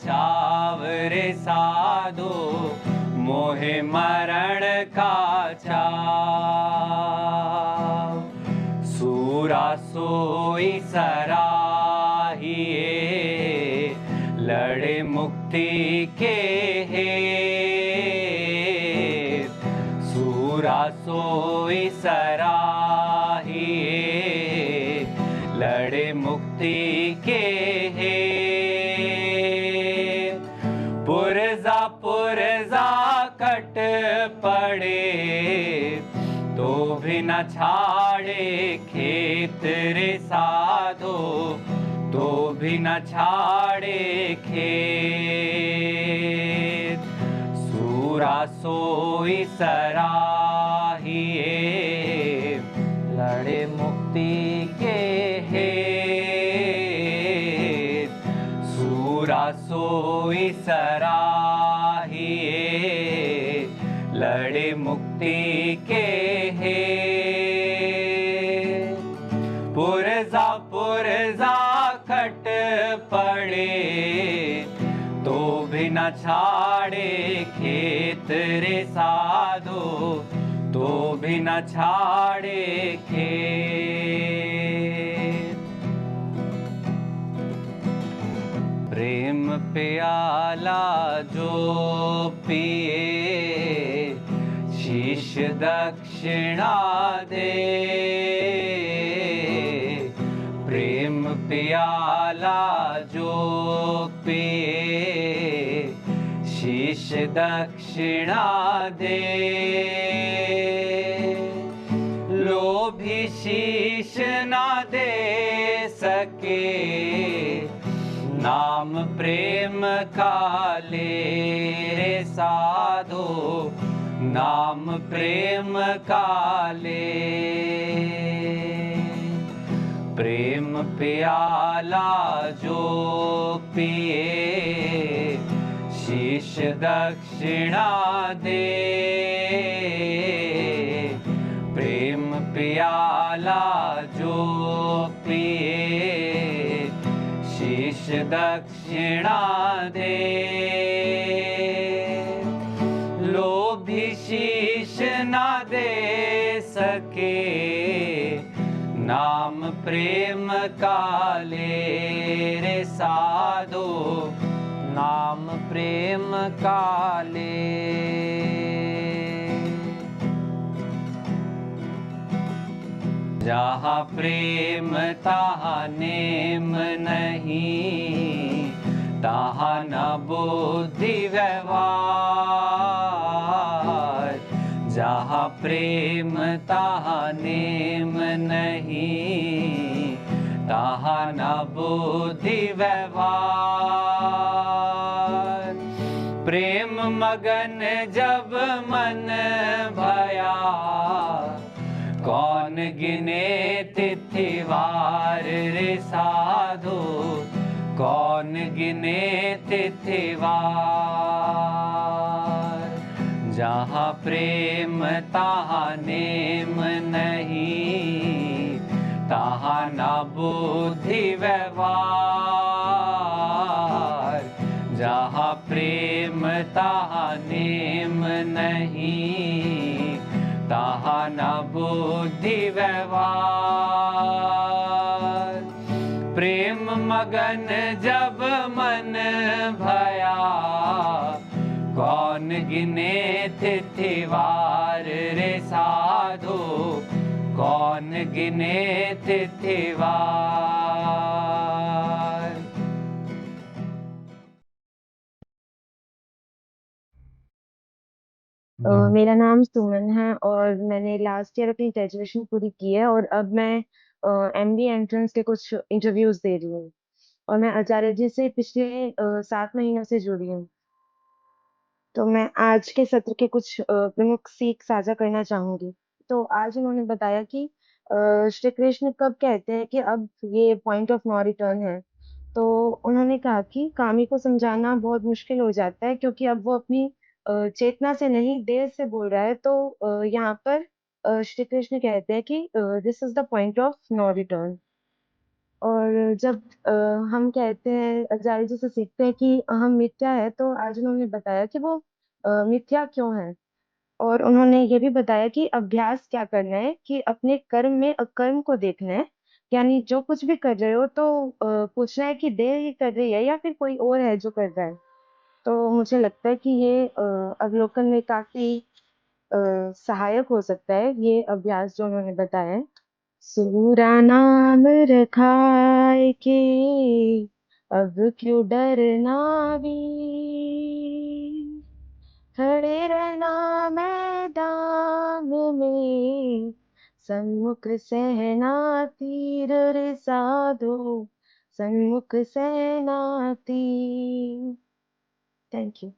S4: चावरे साधो मोहे मरण का चाव सूरा सोई सराहिए लड़े मुक्ति के हेत सूरा सोई सराहिए लड़े मुक्ति के हेत पुरजा पुरजा कट पड़े तो भी न छाड़े खेत रे साधो तो भी न छाड़े खेत सूरा सोई सराहिए लड़े मुक्ति के हेत सूरा सोई सराहिए लड़े मुक्ति के हेत पुरजा पुरजा खट पड़े तो भी न छाड़े खेत रे साधो तो भी न छाड़े खेत प्रेम प्याला जो पिए शीश दक्षिणा दे प्रेम प्याला जो पिए शीश दक्षिणा दे लोभी शीश ना दे सके नाम प्रेम का ले रे साधो नाम प्रेम का ले प्रेम प्याला जो पिए शीश दक्षिणा दे प्रेम प्याला जो पिए शीश दक्षिणा दे लोभी शीश ना दे सके नाम प्रेम का ले रे साधो नाम प्रेम का ले जहाँ प्रेम तहाँ नेम नहीं तहाँ न बुद्धि व्यवहार जहाँ प्रेम तहाँ नेम नहीं तहाँ न बुद्धि व्यवहार प्रेम मगन जब मन भया कौन गिने तिथिवार रे साधो कौन गिने तिथिवार जहाँ प्रेम तहाँ नेम नहीं तहाँ न बुद्धि व्यवहार जहाँ प्रेम तहाँ नेम नहीं तहाँ न बुद्धि व्यवहार प्रेम मगन जब मन भया कौन गिने तिथिवार रे साधु, कौन गिने तिथिवार।
S5: मेरा नाम सुमन है और मैंने लास्ट ईयर अपनी ग्रेजुएशन पूरी की है और अब मैं एमबीए एंट्रेंस के कुछ इंटरव्यूज दे रही हूँ और मैं आचार्य जी से पिछले 7 महीनों से जुड़ी हूँ। तो मैं आज के सत्र के कुछ प्रमुख सीख साझा करना चाहूंगी। तो आज उन्होंने बताया कि श्री कृष्ण कब कहते हैं कि अब ये पॉइंट ऑफ नो रिटर्न है। तो उन्होंने कहा कि कामी को समझाना बहुत मुश्किल हो जाता है क्योंकि अब वो अपनी चेतना से नहीं देह से बोल रहा है। तो यहाँ पर श्री कृष्ण कहते हैं कि this is the point of no return. और जब हम कहते हैं आचार्य जी से सीखते हैं कि अहम मिथ्या है, तो आज उन्होंने बताया कि वो मिथ्या क्यों है। और उन्होंने ये भी बताया कि अभ्यास क्या करना है कि अपने कर्म में अकर्म को देखना है। यानी जो कुछ भी कर रहे हो तो पूछना है कि देह ही कर रही है या फिर कोई और है जो कर रहा है। तो मुझे लगता है कि ये अवलोकन में काफी सहायक हो सकता है ये अभ्यास जो उन्होंने बताया है। सूरा नाम रखाए के अब क्यों डरना वीर, खड़े रहना मैदान में, सन्मुख सहना तीर रे साधो, सन्मुख सहना तीर। Thank you.